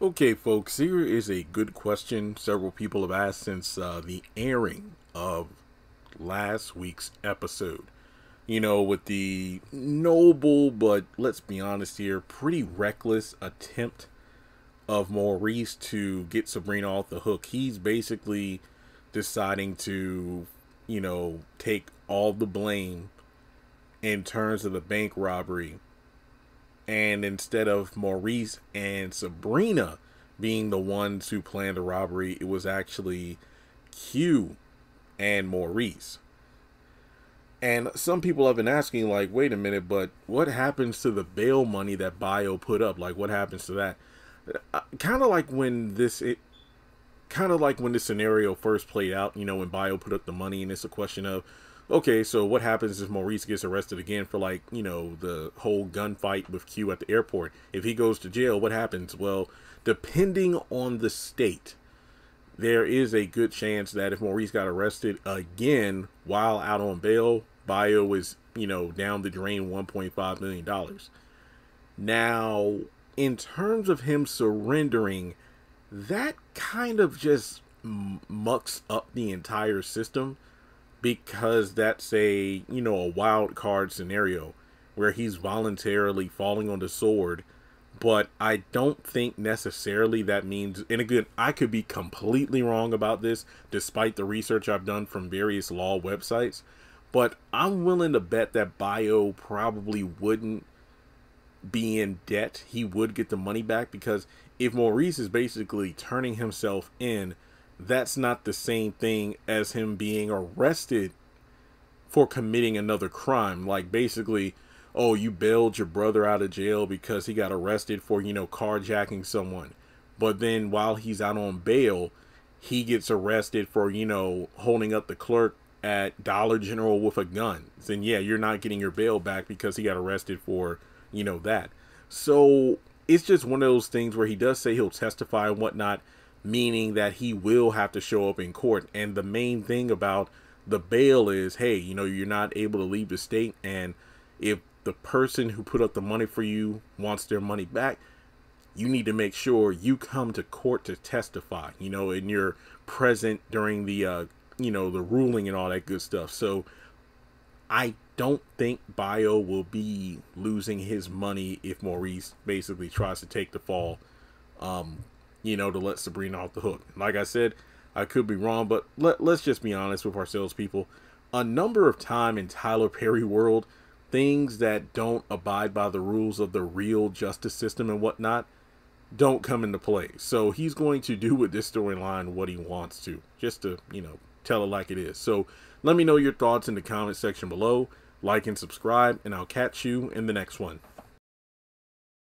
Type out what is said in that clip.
Okay, folks, here is a good question several people have asked since the airing of last week's episode. With the noble, but let's be honest here, pretty reckless attempt of Maurice to get Sabrina off the hook. He's basically deciding to, take all the blame in terms of the bank robbery, and instead of Maurice and Sabrina being the ones who planned the robbery, it was actually Q and Maurice. And some people have been asking, like, wait a minute, but what happens to the bail money that Bayo put up? Like, what happens to that? Kind of like when this scenario first played out, when Bayo put up the money, and it's a question of, okay, so what happens if Maurice gets arrested again for, like, the whole gunfight with Q at the airport? If he goes to jail, what happens? Well, depending on the state, there is a good chance that if Maurice got arrested again while out on bail, Bayo is, down the drain $1.5 million. Now, in terms of him surrendering, that kind of just mucks up the entire system, because that's a wild card scenario where he's voluntarily falling on the sword. But I don't think necessarily that means, and again, I could be completely wrong about this despite the research I've done from various law websites, but I'm willing to bet that Bayo probably wouldn't be in debt. He would get the money back, because if Maurice is basically turning himself in, that's not the same thing as him being arrested for committing another crime. Like, basically, oh, you bailed your brother out of jail because he got arrested for, carjacking someone. But then while he's out on bail, he gets arrested for, holding up the clerk at Dollar General with a gun. Then, yeah, you're not getting your bail back because he got arrested for, that. So it's just one of those things where he does say he'll testify and whatnot, meaning that he will have to show up in court. And the main thing about the bail is, hey, you're not able to leave the state, and if the person who put up the money for you wants their money back, you need to make sure you come to court to testify, and you're present during the the ruling and all that good stuff. So I don't think Bayo will be losing his money if Maurice basically tries to take the fall, to let Sabrina off the hook. Like I said, I could be wrong, but let's just be honest with ourselves, people. A number of time in Tyler Perry world, things that don't abide by the rules of the real justice system and whatnot don't come into play. So he's going to do with this storyline what he wants to, just to, tell it like it is. So let me know your thoughts in the comment section below. Like and subscribe, and I'll catch you in the next one.